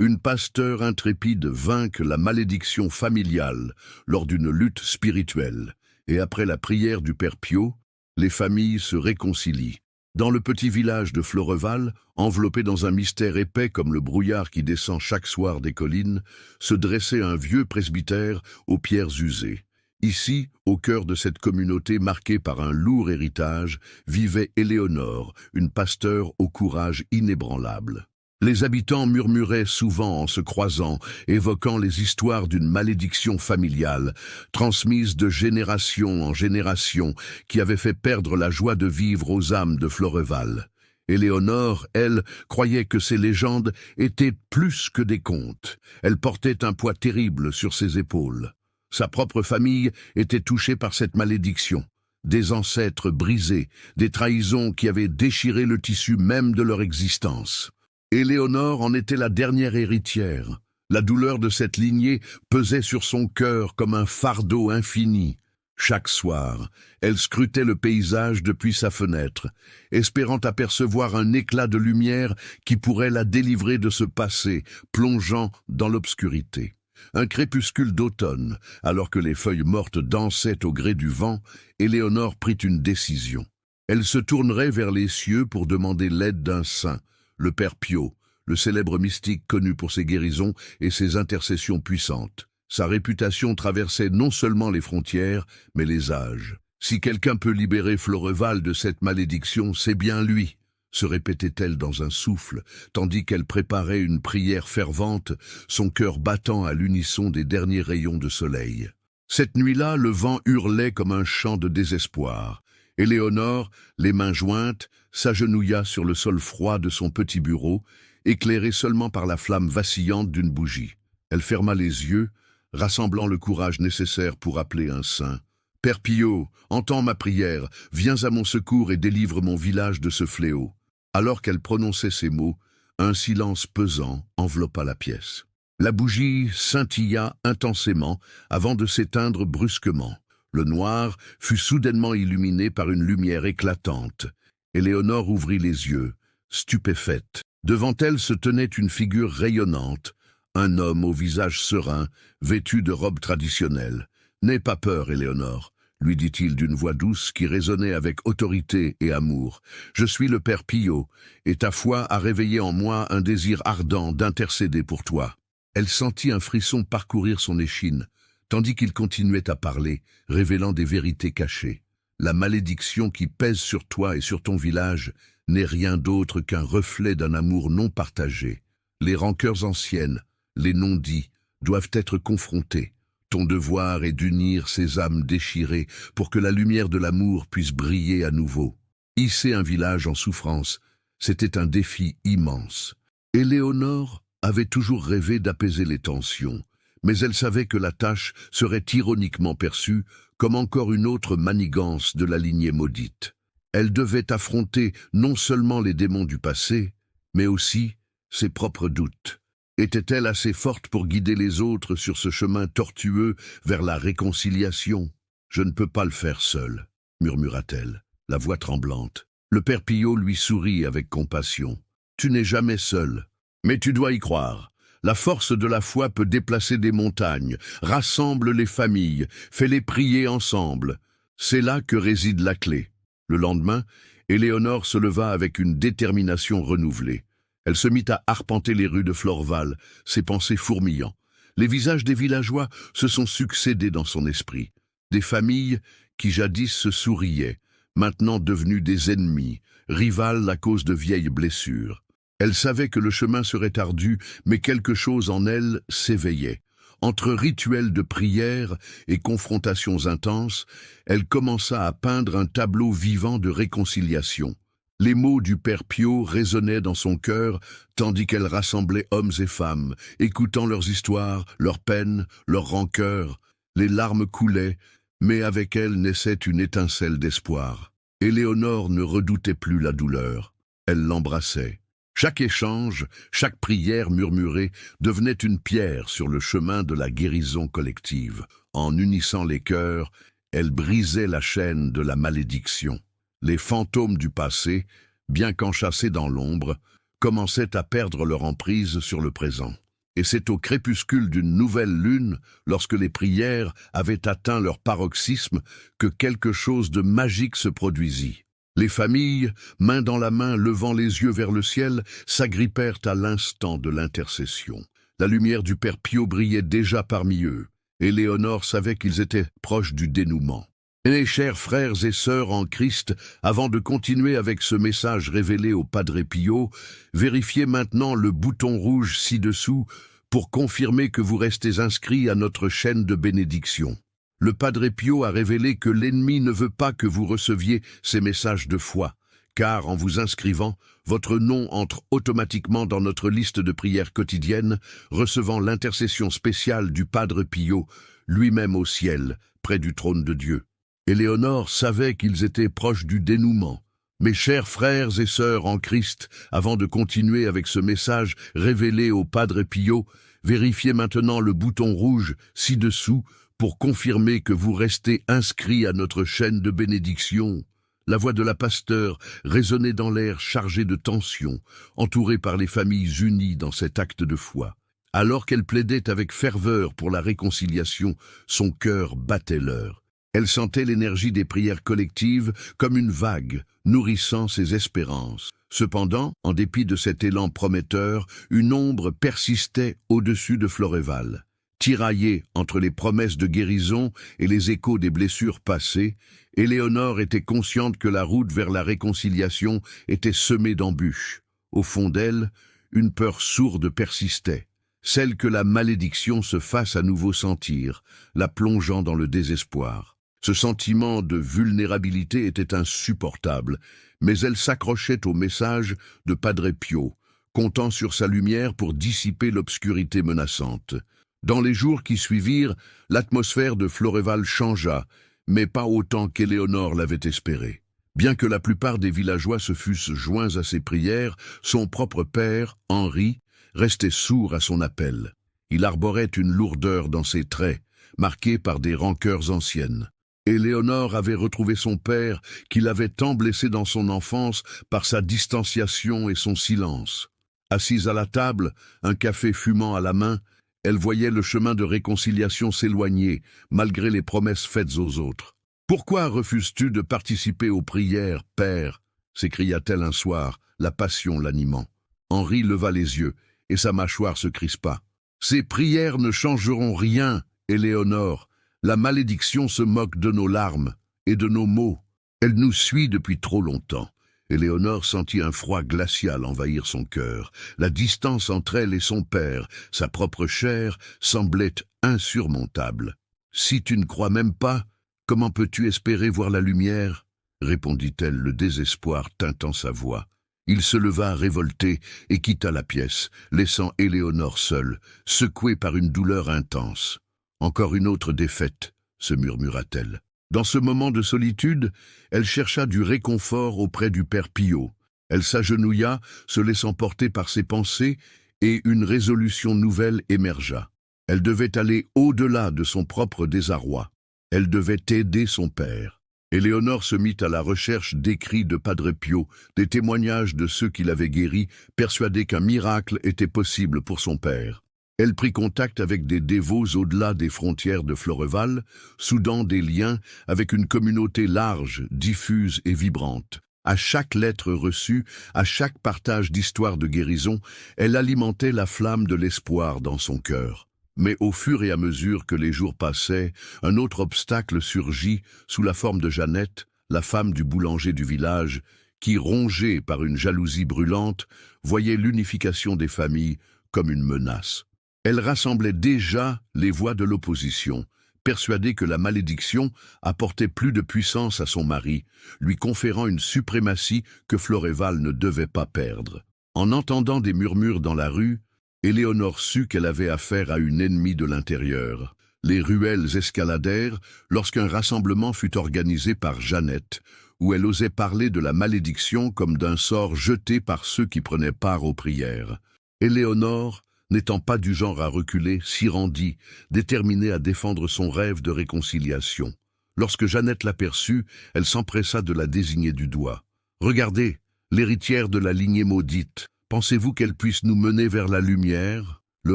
Une pasteur intrépide vainque la malédiction familiale lors d'une lutte spirituelle, et après la prière du Père Pio, les familles se réconcilient. Dans le petit village de Floreval, enveloppé dans un mystère épais comme le brouillard qui descend chaque soir des collines, se dressait un vieux presbytère aux pierres usées. Ici, au cœur de cette communauté marquée par un lourd héritage, vivait Éléonore, une pasteur au courage inébranlable. Les habitants murmuraient souvent en se croisant, évoquant les histoires d'une malédiction familiale, transmise de génération en génération, qui avait fait perdre la joie de vivre aux âmes de Floreval. Éléonore, elle, croyait que ces légendes étaient plus que des contes. Elle portait un poids terrible sur ses épaules. Sa propre famille était touchée par cette malédiction. Des ancêtres brisés, des trahisons qui avaient déchiré le tissu même de leur existence. Éléonore en était la dernière héritière. La douleur de cette lignée pesait sur son cœur comme un fardeau infini. Chaque soir, elle scrutait le paysage depuis sa fenêtre, espérant apercevoir un éclat de lumière qui pourrait la délivrer de ce passé, plongeant dans l'obscurité. Un crépuscule d'automne, alors que les feuilles mortes dansaient au gré du vent, Éléonore prit une décision. Elle se tournerait vers les cieux pour demander l'aide d'un saint, le Père Pio, le célèbre mystique connu pour ses guérisons et ses intercessions puissantes. Sa réputation traversait non seulement les frontières, mais les âges. « Si quelqu'un peut libérer Floreval de cette malédiction, c'est bien lui », se répétait-elle dans un souffle, tandis qu'elle préparait une prière fervente, son cœur battant à l'unisson des derniers rayons de soleil. Cette nuit-là, le vent hurlait comme un chant de désespoir. Éléonore, les mains jointes, s'agenouilla sur le sol froid de son petit bureau, éclairé seulement par la flamme vacillante d'une bougie. Elle ferma les yeux, rassemblant le courage nécessaire pour appeler un saint. « Père Pio, entends ma prière, viens à mon secours et délivre mon village de ce fléau. » Alors qu'elle prononçait ces mots, un silence pesant enveloppa la pièce. La bougie scintilla intensément avant de s'éteindre brusquement. Le noir fut soudainement illuminé par une lumière éclatante. Éléonore ouvrit les yeux, stupéfaite. Devant elle se tenait une figure rayonnante, un homme au visage serein, vêtu de robe traditionnelle. « N'aie pas peur, Éléonore, » lui dit-il d'une voix douce qui résonnait avec autorité et amour. « Je suis le Père Pio, et ta foi a réveillé en moi un désir ardent d'intercéder pour toi. » Elle sentit un frisson parcourir son échine, tandis qu'il continuait à parler, révélant des vérités cachées. La malédiction qui pèse sur toi et sur ton village n'est rien d'autre qu'un reflet d'un amour non partagé. Les rancœurs anciennes, les non-dits, doivent être confrontés. Ton devoir est d'unir ces âmes déchirées pour que la lumière de l'amour puisse briller à nouveau. Hisser un village en souffrance, c'était un défi immense. Éléonore avait toujours rêvé d'apaiser les tensions, mais elle savait que la tâche serait ironiquement perçue comme encore une autre manigance de la lignée maudite. Elle devait affronter non seulement les démons du passé, mais aussi ses propres doutes. Était-elle assez forte pour guider les autres sur ce chemin tortueux vers la réconciliation? « Je ne peux pas le faire seule, » murmura-t-elle, la voix tremblante. Le Père Pio lui sourit avec compassion. « Tu n'es jamais seule, mais tu dois y croire. La force de la foi peut déplacer des montagnes, rassemble les familles, fait-les prier ensemble. C'est là que réside la clé. » Le lendemain, Éléonore se leva avec une détermination renouvelée. Elle se mit à arpenter les rues de Floreval, ses pensées fourmillant. Les visages des villageois se sont succédés dans son esprit. Des familles qui jadis se souriaient, maintenant devenues des ennemis, rivales à cause de vieilles blessures. Elle savait que le chemin serait ardu, mais quelque chose en elle s'éveillait. Entre rituels de prière et confrontations intenses, elle commença à peindre un tableau vivant de réconciliation. Les mots du Père Pio résonnaient dans son cœur, tandis qu'elle rassemblait hommes et femmes, écoutant leurs histoires, leurs peines, leurs rancœurs. Les larmes coulaient, mais avec elles naissait une étincelle d'espoir. Éléonore ne redoutait plus la douleur. Elle l'embrassait. Chaque échange, chaque prière murmurée devenait une pierre sur le chemin de la guérison collective. En unissant les cœurs, elle brisait la chaîne de la malédiction. Les fantômes du passé, bien qu'enchâssés dans l'ombre, commençaient à perdre leur emprise sur le présent. Et c'est au crépuscule d'une nouvelle lune, lorsque les prières avaient atteint leur paroxysme, que quelque chose de magique se produisit. Les familles, main dans la main, levant les yeux vers le ciel, s'agrippèrent à l'instant de l'intercession. La lumière du Père Pio brillait déjà parmi eux. Éléonore savait qu'ils étaient proches du dénouement. Mes chers frères et sœurs en Christ, avant de continuer avec ce message révélé au Padre Pio, vérifiez maintenant le bouton rouge ci-dessous pour confirmer que vous restez inscrits à notre chaîne de bénédiction. Le Padre Pio a révélé que l'ennemi ne veut pas que vous receviez ces messages de foi, car en vous inscrivant, votre nom entre automatiquement dans notre liste de prières quotidiennes, recevant l'intercession spéciale du Padre Pio, lui-même au ciel, près du trône de Dieu. Éléonore savait qu'ils étaient proches du dénouement. Mes chers frères et sœurs en Christ, avant de continuer avec ce message révélé au Padre Pio, vérifiez maintenant le bouton rouge ci-dessous pour confirmer que vous restez inscrits à notre chaîne de bénédiction. La voix de la pasteur résonnait dans l'air chargé de tension, entourée par les familles unies dans cet acte de foi. Alors qu'elle plaidait avec ferveur pour la réconciliation, son cœur battait l'heure. Elle sentait l'énergie des prières collectives comme une vague, nourrissant ses espérances. Cependant, en dépit de cet élan prometteur, une ombre persistait au-dessus de Floréval. Tiraillée entre les promesses de guérison et les échos des blessures passées, Éléonore était consciente que la route vers la réconciliation était semée d'embûches. Au fond d'elle, une peur sourde persistait, celle que la malédiction se fasse à nouveau sentir, la plongeant dans le désespoir. Ce sentiment de vulnérabilité était insupportable, mais elle s'accrochait au message de Padre Pio, comptant sur sa lumière pour dissiper l'obscurité menaçante. Dans les jours qui suivirent, l'atmosphère de Floréval changea, mais pas autant qu'Éléonore l'avait espéré. Bien que la plupart des villageois se fussent joints à ses prières, son propre père, Henri, restait sourd à son appel. Il arborait une lourdeur dans ses traits, marquée par des rancœurs anciennes. Éléonore avait retrouvé son père, qui l'avait tant blessé dans son enfance par sa distanciation et son silence. Assise à la table, un café fumant à la main, elle voyait le chemin de réconciliation s'éloigner, malgré les promesses faites aux autres. « Pourquoi refuses-tu de participer aux prières, père ?» s'écria-t-elle un soir, la passion l'animant. Henri leva les yeux, et sa mâchoire se crispa. « Ces prières ne changeront rien, Éléonore. La malédiction se moque de nos larmes et de nos maux. Elle nous suit depuis trop longtemps. » Éléonore sentit un froid glacial envahir son cœur. La distance entre elle et son père, sa propre chair, semblait insurmontable. « Si tu ne crois même pas, comment peux-tu espérer voir la lumière ?» répondit-elle, le désespoir tintant sa voix. Il se leva révolté et quitta la pièce, laissant Éléonore seule, secouée par une douleur intense. « Encore une autre défaite, » se murmura-t-elle. Dans ce moment de solitude, elle chercha du réconfort auprès du Père Pio. Elle s'agenouilla, se laissant porter par ses pensées, et une résolution nouvelle émergea. Elle devait aller au-delà de son propre désarroi. Elle devait aider son père. Éléonore se mit à la recherche d'écrits de Padre Pio, des témoignages de ceux qui l'avaient guéri, persuadée qu'un miracle était possible pour son père. Elle prit contact avec des dévots au-delà des frontières de Floréval, soudant des liens avec une communauté large, diffuse et vibrante. À chaque lettre reçue, à chaque partage d'histoires de guérison, elle alimentait la flamme de l'espoir dans son cœur. Mais au fur et à mesure que les jours passaient, un autre obstacle surgit sous la forme de Jeannette, la femme du boulanger du village, qui, rongée par une jalousie brûlante, voyait l'unification des familles comme une menace. Elle rassemblait déjà les voix de l'opposition, persuadée que la malédiction apportait plus de puissance à son mari, lui conférant une suprématie que Floréval ne devait pas perdre. En entendant des murmures dans la rue, Éléonore sut qu'elle avait affaire à une ennemie de l'intérieur. Les ruelles escaladèrent lorsqu'un rassemblement fut organisé par Jeannette, où elle osait parler de la malédiction comme d'un sort jeté par ceux qui prenaient part aux prières. Éléonore, n'étant pas du genre à reculer, s'y rendit, déterminée à défendre son rêve de réconciliation. Lorsque Jeannette l'aperçut, elle s'empressa de la désigner du doigt. « Regardez, l'héritière de la lignée maudite, pensez-vous qu'elle puisse nous mener vers la lumière ?» Le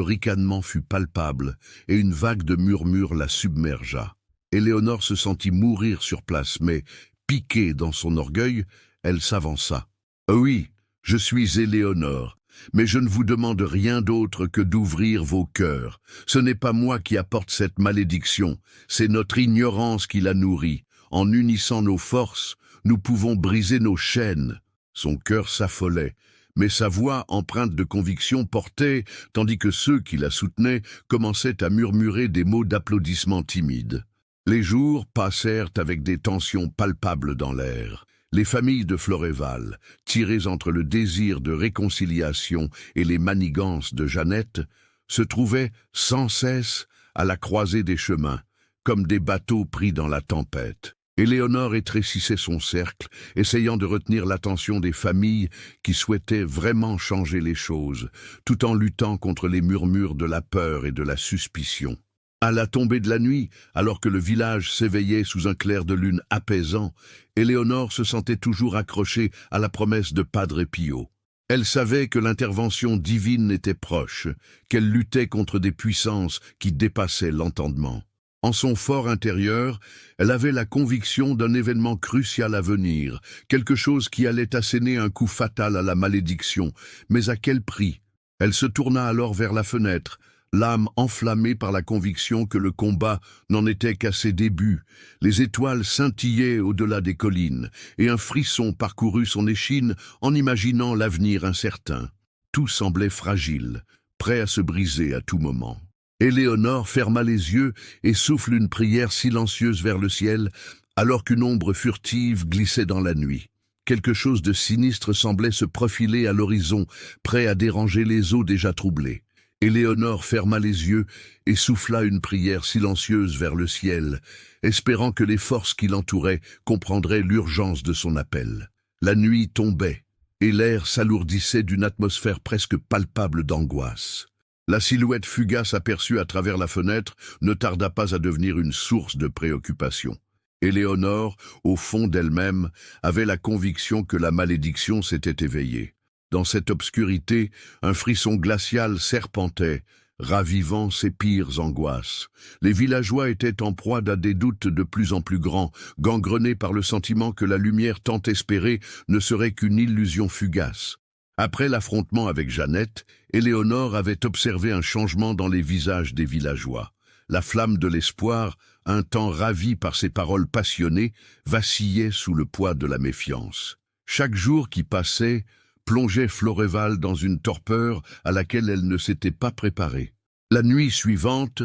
ricanement fut palpable, et une vague de murmures la submergea. Éléonore se sentit mourir sur place, mais, piquée dans son orgueil, elle s'avança. « Oui, je suis Éléonore, mais je ne vous demande rien d'autre que d'ouvrir vos cœurs. Ce n'est pas moi qui apporte cette malédiction, c'est notre ignorance qui la nourrit. En unissant nos forces, nous pouvons briser nos chaînes. » Son cœur s'affolait, mais sa voix empreinte de conviction portait, tandis que ceux qui la soutenaient commençaient à murmurer des mots d'applaudissements timides. Les jours passèrent avec des tensions palpables dans l'air. Les familles de Floréval, tirées entre le désir de réconciliation et les manigances de Jeannette, se trouvaient sans cesse à la croisée des chemins, comme des bateaux pris dans la tempête. Éléonore étrécissait son cercle, essayant de retenir l'attention des familles qui souhaitaient vraiment changer les choses, tout en luttant contre les murmures de la peur et de la suspicion. À la tombée de la nuit, alors que le village s'éveillait sous un clair de lune apaisant, Éléonore se sentait toujours accrochée à la promesse de Padre Pio. Elle savait que l'intervention divine était proche, qu'elle luttait contre des puissances qui dépassaient l'entendement. En son fort intérieur, elle avait la conviction d'un événement crucial à venir, quelque chose qui allait asséner un coup fatal à la malédiction, mais à quel prix? Elle se tourna alors vers la fenêtre, l'âme enflammée par la conviction que le combat n'en était qu'à ses débuts. Les étoiles scintillaient au-delà des collines, et un frisson parcourut son échine en imaginant l'avenir incertain. Tout semblait fragile, prêt à se briser à tout moment. Éléonore ferma les yeux et souffle une prière silencieuse vers le ciel, alors qu'une ombre furtive glissait dans la nuit. Quelque chose de sinistre semblait se profiler à l'horizon, prêt à déranger les eaux déjà troublées. Éléonore ferma les yeux et souffla une prière silencieuse vers le ciel, espérant que les forces qui l'entouraient comprendraient l'urgence de son appel. La nuit tombait, et l'air s'alourdissait d'une atmosphère presque palpable d'angoisse. La silhouette fugace aperçue à travers la fenêtre ne tarda pas à devenir une source de préoccupation. Éléonore, au fond d'elle-même, avait la conviction que la malédiction s'était éveillée. Dans cette obscurité, un frisson glacial serpentait, ravivant ses pires angoisses. Les villageois étaient en proie à des doutes de plus en plus grands, gangrenés par le sentiment que la lumière tant espérée ne serait qu'une illusion fugace. Après l'affrontement avec Jeannette, Éléonore avait observé un changement dans les visages des villageois. La flamme de l'espoir, un temps ravie par ses paroles passionnées, vacillait sous le poids de la méfiance. Chaque jour qui passait plongeait Floréval dans une torpeur à laquelle elle ne s'était pas préparée. La nuit suivante,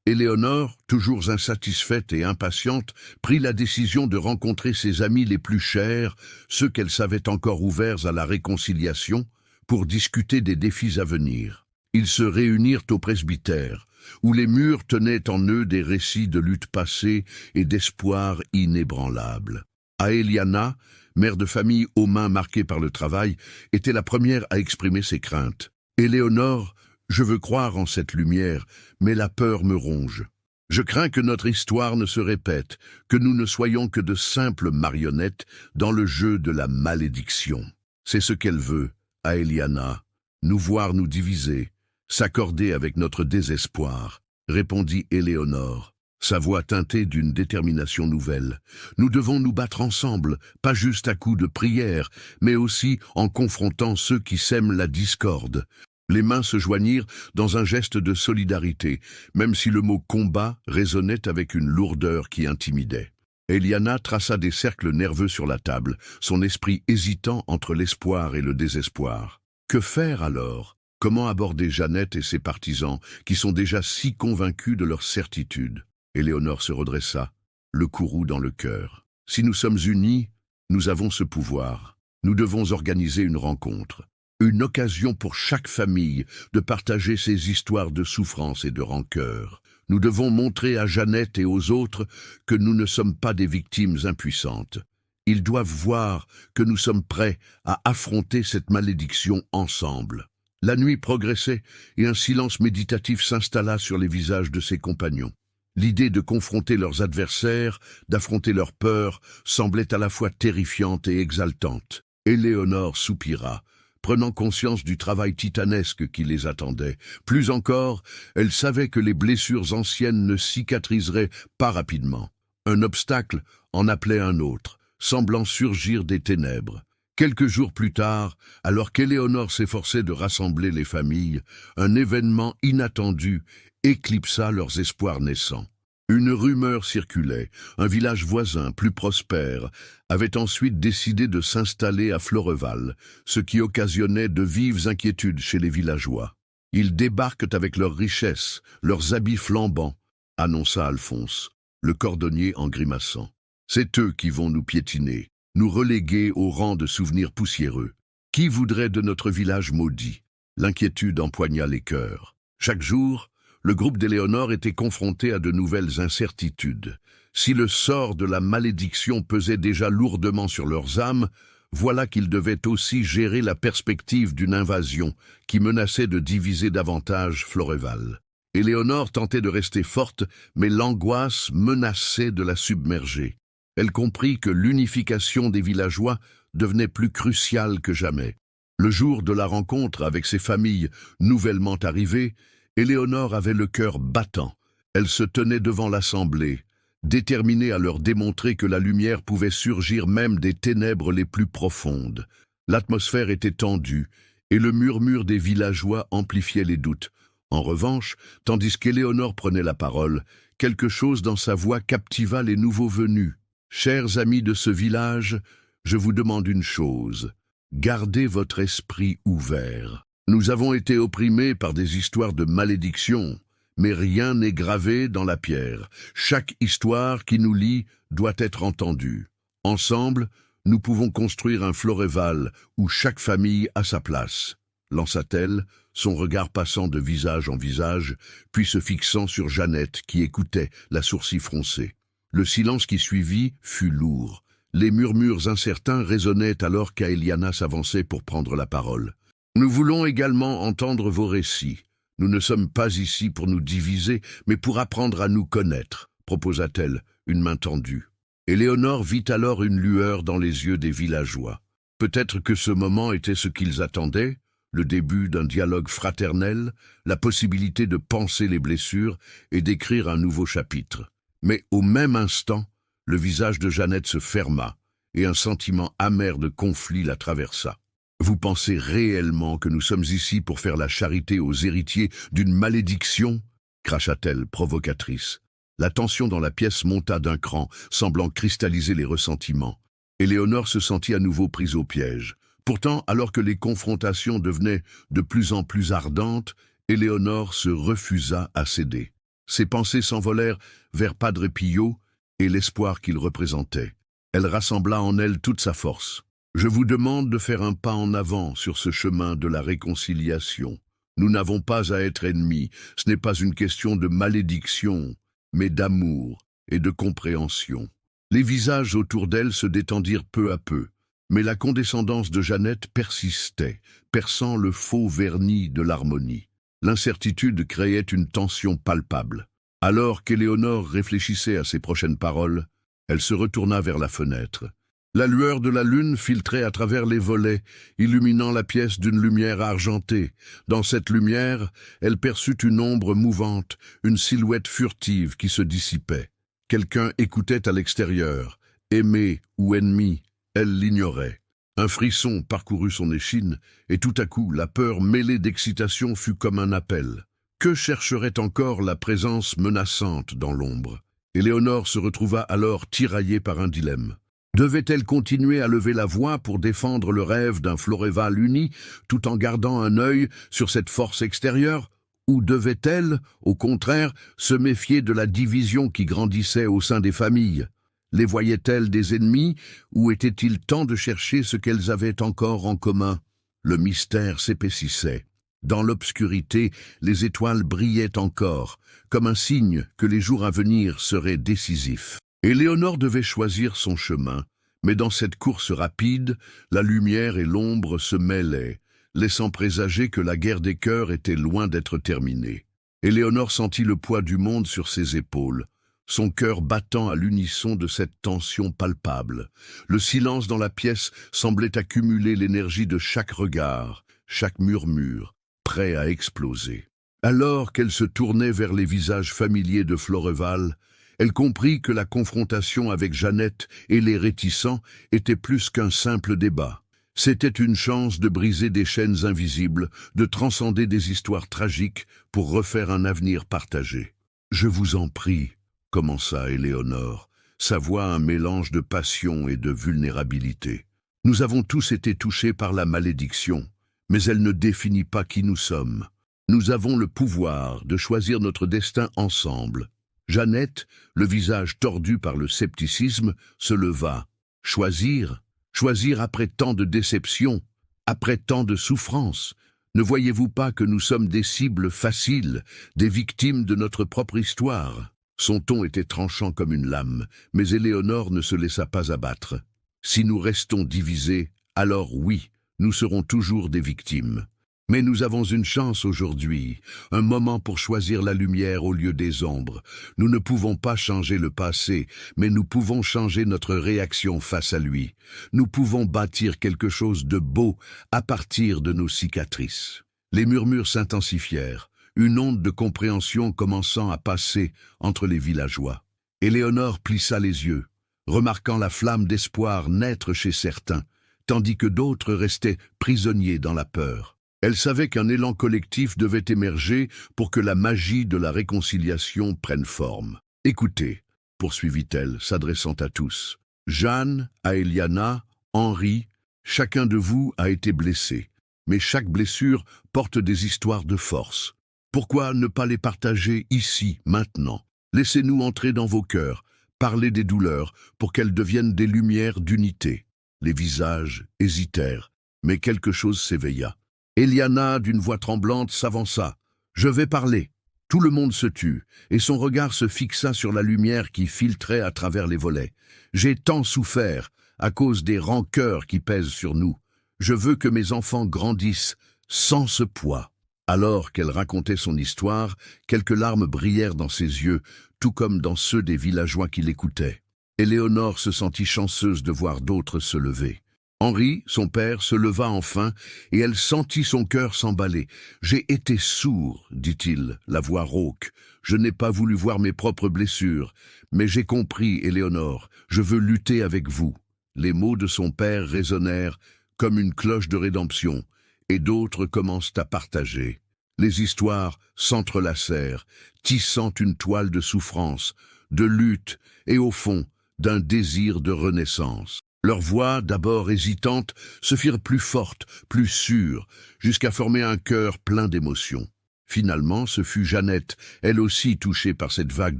Éléonore, toujours insatisfaite et impatiente, prit la décision de rencontrer ses amis les plus chers, ceux qu'elle savait encore ouverts à la réconciliation, pour discuter des défis à venir. Ils se réunirent au presbytère, où les murs tenaient en eux des récits de luttes passées et d'espoirs inébranlables. Aéliana, mère de famille aux mains marquées par le travail, était la première à exprimer ses craintes. « Éléonore, je veux croire en cette lumière, mais la peur me ronge. Je crains que notre histoire ne se répète, que nous ne soyons que de simples marionnettes dans le jeu de la malédiction. C'est ce qu'elle veut, Aéliana, nous voir nous diviser, s'accorder avec notre désespoir, » répondit Éléonore, sa voix teintée d'une détermination nouvelle. « Nous devons nous battre ensemble, pas juste à coups de prière, mais aussi en confrontant ceux qui sèment la discorde. » Les mains se joignirent dans un geste de solidarité, même si le mot « combat » résonnait avec une lourdeur qui intimidait. Éliana traça des cercles nerveux sur la table, son esprit hésitant entre l'espoir et le désespoir. Que faire alors? Comment aborder Jeannette et ses partisans, qui sont déjà si convaincus de leur certitude? Éléonore se redressa, le courroux dans le cœur. Si nous sommes unis, nous avons ce pouvoir. Nous devons organiser une rencontre. Une occasion pour chaque famille de partager ses histoires de souffrance et de rancœur. Nous devons montrer à Jeannette et aux autres que nous ne sommes pas des victimes impuissantes. Ils doivent voir que nous sommes prêts à affronter cette malédiction ensemble. La nuit progressait et un silence méditatif s'installa sur les visages de ses compagnons. L'idée de confronter leurs adversaires, d'affronter leurs peurs, semblait à la fois terrifiante et exaltante. Éléonore soupira, prenant conscience du travail titanesque qui les attendait. Plus encore, elle savait que les blessures anciennes ne cicatriseraient pas rapidement. Un obstacle en appelait un autre, semblant surgir des ténèbres. Quelques jours plus tard, alors qu'Éléonore s'efforçait de rassembler les familles, un événement inattendu éclipsa leurs espoirs naissants. Une rumeur circulait. Un village voisin, plus prospère, avait ensuite décidé de s'installer à Floreval, ce qui occasionnait de vives inquiétudes chez les villageois. « Ils débarquent avec leurs richesses, leurs habits flambants », annonça Alphonse, le cordonnier en grimaçant. « C'est eux qui vont nous piétiner, nous reléguer au rang de souvenirs poussiéreux. Qui voudrait de notre village maudit ?» L'inquiétude empoigna les cœurs. Chaque jour, le groupe d'Éléonore était confronté à de nouvelles incertitudes. Si le sort de la malédiction pesait déjà lourdement sur leurs âmes, voilà qu'ils devaient aussi gérer la perspective d'une invasion qui menaçait de diviser davantage Floreval. Éléonore tentait de rester forte, mais l'angoisse menaçait de la submerger. Elle comprit que l'unification des villageois devenait plus cruciale que jamais. Le jour de la rencontre avec ces familles nouvellement arrivées, Éléonore avait le cœur battant. Elle se tenait devant l'assemblée, déterminée à leur démontrer que la lumière pouvait surgir même des ténèbres les plus profondes. L'atmosphère était tendue, et le murmure des villageois amplifiait les doutes. En revanche, tandis qu'Éléonore prenait la parole, quelque chose dans sa voix captiva les nouveaux venus. « Chers amis de ce village, je vous demande une chose. Gardez votre esprit ouvert. Nous avons été opprimés par des histoires de malédiction, mais rien n'est gravé dans la pierre. Chaque histoire qui nous lie doit être entendue. Ensemble, nous pouvons construire un Floreval où chaque famille a sa place. » lança-t-elle, son regard passant de visage en visage, puis se fixant sur Jeannette qui écoutait, la sourcil froncé. Le silence qui suivit fut lourd. Les murmures incertains résonnaient alors qu'Aeliana s'avançait pour prendre la parole. « Nous voulons également entendre vos récits. Nous ne sommes pas ici pour nous diviser, mais pour apprendre à nous connaître, » proposa-t-elle, une main tendue. Éléonore vit alors une lueur dans les yeux des villageois. Peut-être que ce moment était ce qu'ils attendaient, le début d'un dialogue fraternel, la possibilité de panser les blessures et d'écrire un nouveau chapitre. Mais au même instant, le visage de Jeannette se ferma et un sentiment amer de conflit la traversa. « Vous pensez réellement que nous sommes ici pour faire la charité aux héritiers d'une malédiction ?» cracha-t-elle, provocatrice. La tension dans la pièce monta d'un cran, semblant cristalliser les ressentiments. Éléonore se sentit à nouveau prise au piège. Pourtant, alors que les confrontations devenaient de plus en plus ardentes, Éléonore se refusa à céder. Ses pensées s'envolèrent vers Padre Pio et l'espoir qu'il représentait. Elle rassembla en elle toute sa force. « Je vous demande de faire un pas en avant sur ce chemin de la réconciliation. Nous n'avons pas à être ennemis, ce n'est pas une question de malédiction, mais d'amour et de compréhension. » Les visages autour d'elle se détendirent peu à peu, mais la condescendance de Jeannette persistait, perçant le faux vernis de l'harmonie. L'incertitude créait une tension palpable. Alors qu'Éléonore réfléchissait à ses prochaines paroles, elle se retourna vers la fenêtre. La lueur de la lune filtrait à travers les volets, illuminant la pièce d'une lumière argentée. Dans cette lumière, elle perçut une ombre mouvante, une silhouette furtive qui se dissipait. Quelqu'un écoutait à l'extérieur. Aimé ou ennemi, elle l'ignorait. Un frisson parcourut son échine, et tout à coup, la peur mêlée d'excitation fut comme un appel. Que chercherait encore la présence menaçante dans l'ombre? Éléonore se retrouva alors tiraillée par un dilemme. Devait-elle continuer à lever la voix pour défendre le rêve d'un Floreval uni, tout en gardant un œil sur cette force extérieure? Ou devait-elle, au contraire, se méfier de la division qui grandissait au sein des familles? Les voyait-elle des ennemis, ou était-il temps de chercher ce qu'elles avaient encore en commun? Le mystère s'épaississait. Dans l'obscurité, les étoiles brillaient encore, comme un signe que les jours à venir seraient décisifs. Éléonore devait choisir son chemin, mais dans cette course rapide, la lumière et l'ombre se mêlaient, laissant présager que la guerre des cœurs était loin d'être terminée. Éléonore sentit le poids du monde sur ses épaules. son cœur battant à l'unisson de cette tension palpable. Le silence dans la pièce semblait accumuler l'énergie de chaque regard, chaque murmure, prêt à exploser. Alors qu'elle se tournait vers les visages familiers de Floreval, elle comprit que la confrontation avec Jeannette et les réticents était plus qu'un simple débat. C'était une chance de briser des chaînes invisibles, de transcender des histoires tragiques pour refaire un avenir partagé. « Je vous en prie », commença Éléonore, sa voix un mélange de passion et de vulnérabilité. « Nous avons tous été touchés par la malédiction, mais elle ne définit pas qui nous sommes. Nous avons le pouvoir de choisir notre destin ensemble. » Jeannette, le visage tordu par le scepticisme, se leva. « Choisir ? Choisir après tant de déceptions, après tant de souffrances. Ne voyez-vous pas que nous sommes des cibles faciles, des victimes de notre propre histoire ?» Son ton était tranchant comme une lame, mais Éléonore ne se laissa pas abattre. « Si nous restons divisés, alors oui, nous serons toujours des victimes. Mais nous avons une chance aujourd'hui, un moment pour choisir la lumière au lieu des ombres. Nous ne pouvons pas changer le passé, mais nous pouvons changer notre réaction face à lui. Nous pouvons bâtir quelque chose de beau à partir de nos cicatrices. » Les murmures s'intensifièrent, une onde de compréhension commençant à passer entre les villageois. Éléonore plissa les yeux, remarquant la flamme d'espoir naître chez certains, tandis que d'autres restaient prisonniers dans la peur. Elle savait qu'un élan collectif devait émerger pour que la magie de la réconciliation prenne forme. « Écoutez, » poursuivit-elle, s'adressant à tous. « Jeanne, Aéliana, Henri, chacun de vous a été blessé, mais chaque blessure porte des histoires de force. Pourquoi ne pas les partager ici, maintenant? Laissez-nous entrer dans vos cœurs, parler des douleurs pour qu'elles deviennent des lumières d'unité. » Les visages hésitèrent, mais quelque chose s'éveilla. Eliana, d'une voix tremblante, s'avança. « Je vais parler. » Tout le monde se tut, et son regard se fixa sur la lumière qui filtrait à travers les volets. « J'ai tant souffert à cause des rancœurs qui pèsent sur nous. Je veux que mes enfants grandissent sans ce poids. » Alors qu'elle racontait son histoire, quelques larmes brillèrent dans ses yeux, tout comme dans ceux des villageois qui l'écoutaient. Éléonore se sentit chanceuse de voir d'autres se lever. Henri, son père, se leva enfin, et elle sentit son cœur s'emballer. « J'ai été sourd, dit-il, la voix rauque. Je n'ai pas voulu voir mes propres blessures. Mais j'ai compris, Éléonore, je veux lutter avec vous. » Les mots de son père résonnèrent comme une cloche de rédemption, et d'autres commencent à partager. Les histoires s'entrelacèrent, tissant une toile de souffrance, de lutte, et au fond, d'un désir de renaissance. Leurs voix, d'abord hésitantes, se firent plus fortes, plus sûres, jusqu'à former un cœur plein d'émotions. Finalement, ce fut Jeannette, elle aussi touchée par cette vague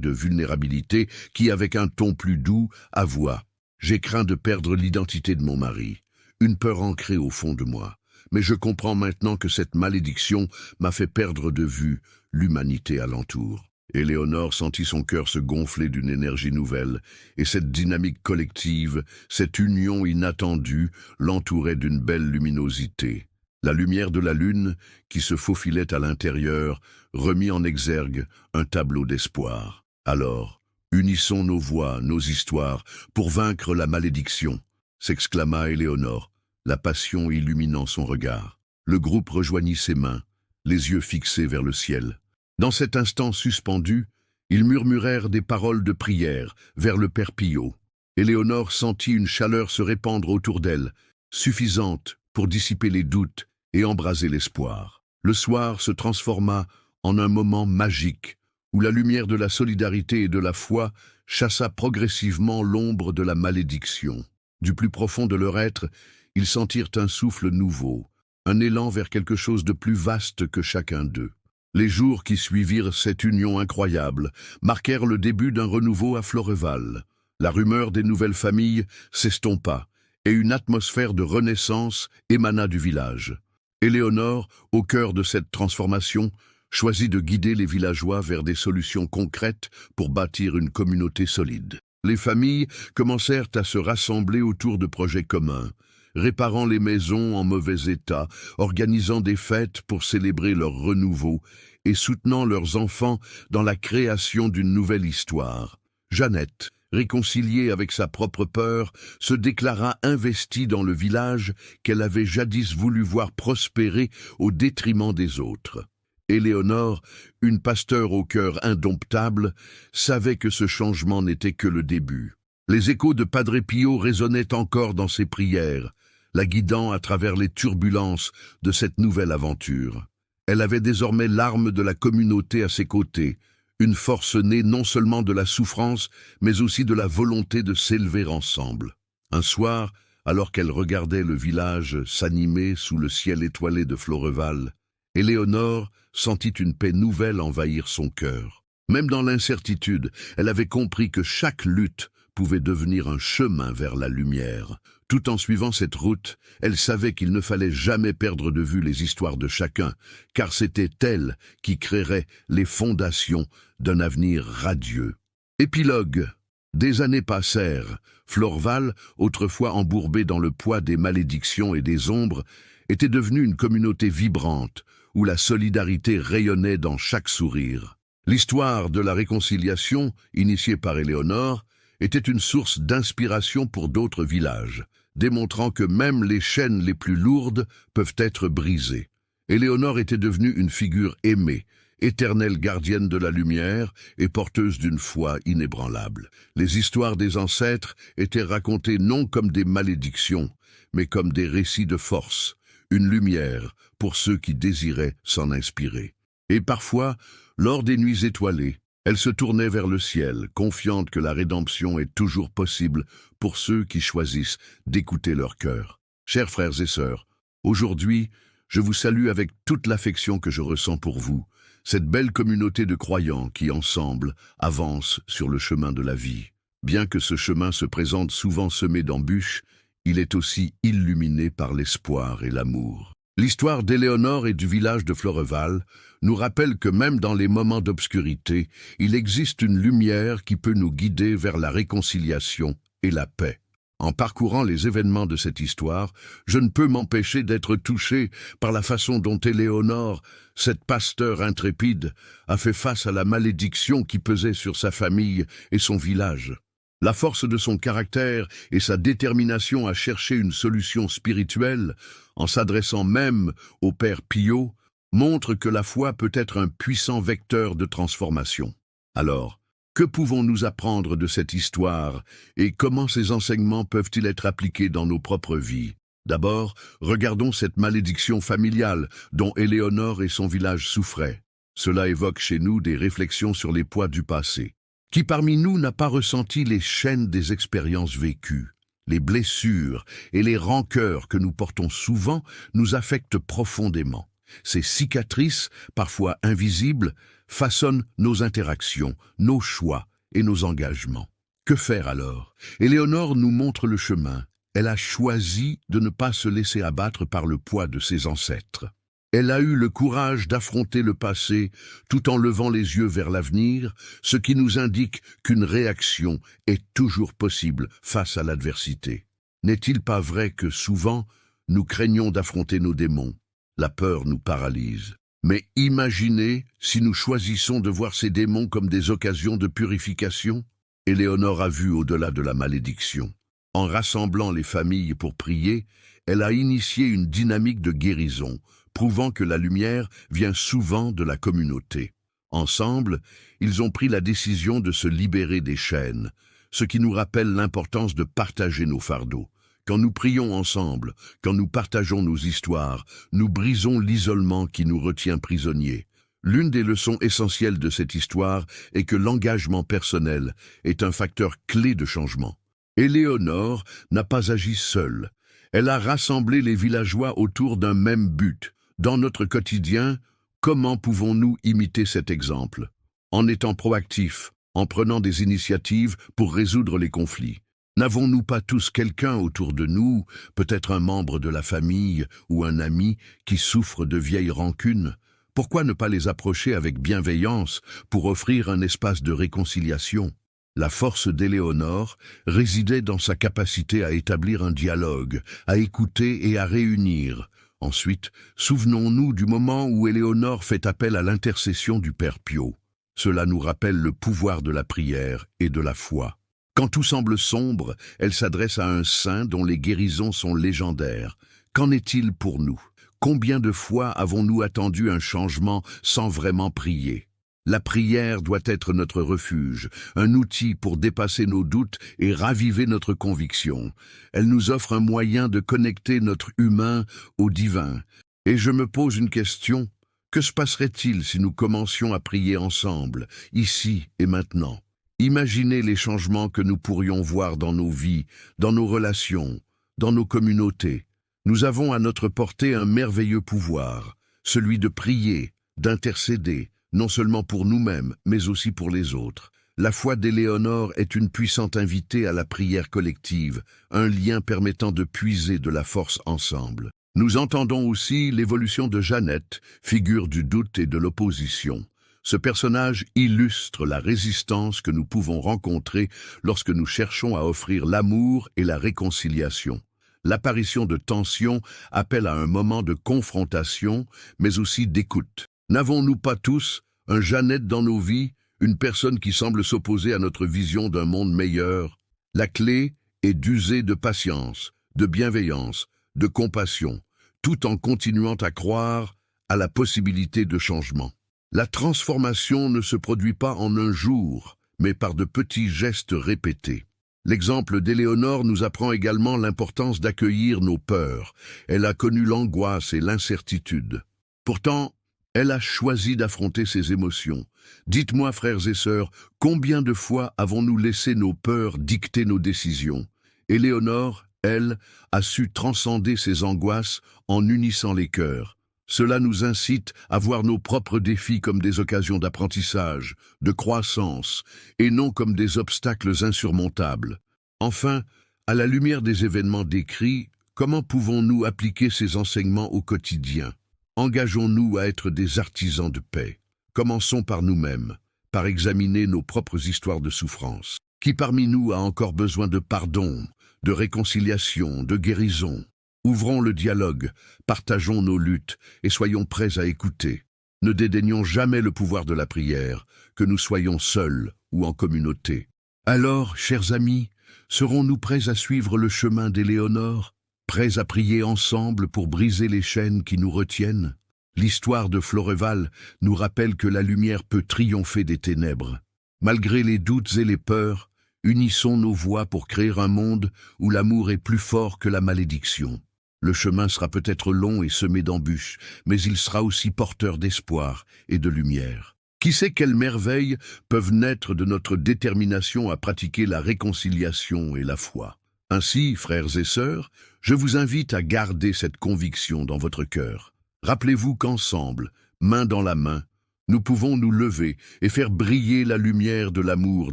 de vulnérabilité, qui, avec un ton plus doux, avoua « J'ai craint de perdre l'identité de mon mari, une peur ancrée au fond de moi. Mais je comprends maintenant que cette malédiction m'a fait perdre de vue l'humanité alentour. » Éléonore sentit son cœur se gonfler d'une énergie nouvelle, et cette dynamique collective, cette union inattendue, l'entourait d'une belle luminosité. La lumière de la lune, qui se faufilait à l'intérieur, remit en exergue un tableau d'espoir. Alors, unissons nos voix, nos histoires, pour vaincre la malédiction, s'exclama Éléonore, la passion illuminant son regard. Le groupe rejoignit ses mains, les yeux fixés vers le ciel. Dans cet instant suspendu, ils murmurèrent des paroles de prière vers le Père Pio. Éléonore sentit une chaleur se répandre autour d'elle, suffisante pour dissiper les doutes et embraser l'espoir. Le soir se transforma en un moment magique, où la lumière de la solidarité et de la foi chassa progressivement l'ombre de la malédiction. Du plus profond de leur être, ils sentirent un souffle nouveau, un élan vers quelque chose de plus vaste que chacun d'eux. Les jours qui suivirent cette union incroyable marquèrent le début d'un renouveau à Floreval. La rumeur des nouvelles familles s'estompa, et une atmosphère de renaissance émana du village. Éléonore, au cœur de cette transformation, choisit de guider les villageois vers des solutions concrètes pour bâtir une communauté solide. Les familles commencèrent à se rassembler autour de projets communs, réparant les maisons en mauvais état, organisant des fêtes pour célébrer leur renouveau et soutenant leurs enfants dans la création d'une nouvelle histoire. Jeannette, réconciliée avec sa propre peur, se déclara investie dans le village qu'elle avait jadis voulu voir prospérer au détriment des autres. Éléonore, une pasteur au cœur indomptable, savait que ce changement n'était que le début. Les échos de Padre Pio résonnaient encore dans ses prières, la guidant à travers les turbulences de cette nouvelle aventure. Elle avait désormais l'arme de la communauté à ses côtés, une force née non seulement de la souffrance, mais aussi de la volonté de s'élever ensemble. Un soir, alors qu'elle regardait le village s'animer sous le ciel étoilé de Floreval, Éléonore sentit une paix nouvelle envahir son cœur. Même dans l'incertitude, elle avait compris que chaque lutte pouvait devenir un chemin vers la lumière. Tout en suivant cette route, elle savait qu'il ne fallait jamais perdre de vue les histoires de chacun, car c'était elle qui créerait les fondations d'un avenir radieux. Épilogue. Des années passèrent. Floreval, autrefois embourbée dans le poids des malédictions et des ombres, était devenue une communauté vibrante, où la solidarité rayonnait dans chaque sourire. L'histoire de la réconciliation, initiée par Éléonore, était une source d'inspiration pour d'autres villages, démontrant que même les chaînes les plus lourdes peuvent être brisées. Éléonore était devenue une figure aimée, éternelle gardienne de la lumière et porteuse d'une foi inébranlable. Les histoires des ancêtres étaient racontées non comme des malédictions, mais comme des récits de force, une lumière pour ceux qui désiraient s'en inspirer. Et parfois, lors des nuits étoilées, elle se tournait vers le ciel, confiante que la rédemption est toujours possible pour ceux qui choisissent d'écouter leur cœur. Chers frères et sœurs, aujourd'hui, je vous salue avec toute l'affection que je ressens pour vous, cette belle communauté de croyants qui, ensemble, avance sur le chemin de la vie. Bien que ce chemin se présente souvent semé d'embûches, il est aussi illuminé par l'espoir et l'amour. L'histoire d'Éléonore et du village de Floreval nous rappelle que même dans les moments d'obscurité, il existe une lumière qui peut nous guider vers la réconciliation et la paix. En parcourant les événements de cette histoire, je ne peux m'empêcher d'être touché par la façon dont Éléonore, cette pasteur intrépide, a fait face à la malédiction qui pesait sur sa famille et son village. La force de son caractère et sa détermination à chercher une solution spirituelle, en s'adressant même au Père Pio, montrent que la foi peut être un puissant vecteur de transformation. Alors, que pouvons-nous apprendre de cette histoire et comment ces enseignements peuvent-ils être appliqués dans nos propres vies? D'abord, regardons cette malédiction familiale dont Éléonore et son village souffraient. Cela évoque chez nous des réflexions sur les poids du passé. Qui parmi nous n'a pas ressenti les chaînes des expériences vécues? Les blessures et les rancœurs que nous portons souvent nous affectent profondément. Ces cicatrices, parfois invisibles, façonnent nos interactions, nos choix et nos engagements. Que faire alors? Éléonore nous montre le chemin. Elle a choisi de ne pas se laisser abattre par le poids de ses ancêtres. Elle a eu le courage d'affronter le passé tout en levant les yeux vers l'avenir, ce qui nous indique qu'une réaction est toujours possible face à l'adversité. N'est-il pas vrai que souvent, nous craignons d'affronter nos démons? La peur nous paralyse. Mais imaginez si nous choisissons de voir ces démons comme des occasions de purification? Éléonore a vu au-delà de la malédiction. En rassemblant les familles pour prier, elle a initié une dynamique de guérison, prouvant que la lumière vient souvent de la communauté. Ensemble, ils ont pris la décision de se libérer des chaînes, ce qui nous rappelle l'importance de partager nos fardeaux. Quand nous prions ensemble, quand nous partageons nos histoires, nous brisons l'isolement qui nous retient prisonniers. L'une des leçons essentielles de cette histoire est que l'engagement personnel est un facteur clé de changement. Éléonore n'a pas agi seule. Elle a rassemblé les villageois autour d'un même but. Dans notre quotidien, comment pouvons-nous imiter cet exemple? En étant proactifs, en prenant des initiatives pour résoudre les conflits. N'avons-nous pas tous quelqu'un autour de nous, peut-être un membre de la famille ou un ami, qui souffre de vieilles rancunes? Pourquoi ne pas les approcher avec bienveillance pour offrir un espace de réconciliation? La force d'Éléonore résidait dans sa capacité à établir un dialogue, à écouter et à réunir. Ensuite, souvenons-nous du moment où Éléonore fait appel à l'intercession du Père Pio. Cela nous rappelle le pouvoir de la prière et de la foi. Quand tout semble sombre, elle s'adresse à un saint dont les guérisons sont légendaires. Qu'en est-il pour nous? Combien de fois avons-nous attendu un changement sans vraiment prier? La prière doit être notre refuge, un outil pour dépasser nos doutes et raviver notre conviction. Elle nous offre un moyen de connecter notre humain au divin. Et je me pose une question, que se passerait-il si nous commencions à prier ensemble, ici et maintenant? Imaginez les changements que nous pourrions voir dans nos vies, dans nos relations, dans nos communautés. Nous avons à notre portée un merveilleux pouvoir, celui de prier, d'intercéder, non seulement pour nous-mêmes, mais aussi pour les autres. La foi d'Éléonore est une puissante invitée à la prière collective, un lien permettant de puiser de la force ensemble. Nous entendons aussi l'évolution de Jeannette, figure du doute et de l'opposition. Ce personnage illustre la résistance que nous pouvons rencontrer lorsque nous cherchons à offrir l'amour et la réconciliation. L'apparition de tensions appelle à un moment de confrontation, mais aussi d'écoute. N'avons-nous pas tous un Jeannette dans nos vies, une personne qui semble s'opposer à notre vision d'un monde meilleur? La clé est d'user de patience, de bienveillance, de compassion, tout en continuant à croire à la possibilité de changement. La transformation ne se produit pas en un jour, mais par de petits gestes répétés. L'exemple d'Éléonore nous apprend également l'importance d'accueillir nos peurs. Elle a connu l'angoisse et l'incertitude. Pourtant, elle a choisi d'affronter ses émotions. Dites-moi, frères et sœurs, combien de fois avons-nous laissé nos peurs dicter nos décisions? Éléonore, elle, a su transcender ses angoisses en unissant les cœurs. Cela nous incite à voir nos propres défis comme des occasions d'apprentissage, de croissance, et non comme des obstacles insurmontables. Enfin, à la lumière des événements décrits, comment pouvons-nous appliquer ces enseignements au quotidien? Engageons-nous à être des artisans de paix. Commençons par nous-mêmes, par examiner nos propres histoires de souffrance. Qui parmi nous a encore besoin de pardon, de réconciliation, de guérison? Ouvrons le dialogue, partageons nos luttes et soyons prêts à écouter. Ne dédaignons jamais le pouvoir de la prière, que nous soyons seuls ou en communauté. Alors, chers amis, serons-nous prêts à suivre le chemin d'Éléonore, prêts à prier ensemble pour briser les chaînes qui nous retiennent? L'histoire de Floreval nous rappelle que la lumière peut triompher des ténèbres. Malgré les doutes et les peurs, unissons nos voix pour créer un monde où l'amour est plus fort que la malédiction. Le chemin sera peut-être long et semé d'embûches, mais il sera aussi porteur d'espoir et de lumière. Qui sait quelles merveilles peuvent naître de notre détermination à pratiquer la réconciliation et la foi? Ainsi, frères et sœurs, je vous invite à garder cette conviction dans votre cœur. Rappelez-vous qu'ensemble, main dans la main, nous pouvons nous lever et faire briller la lumière de l'amour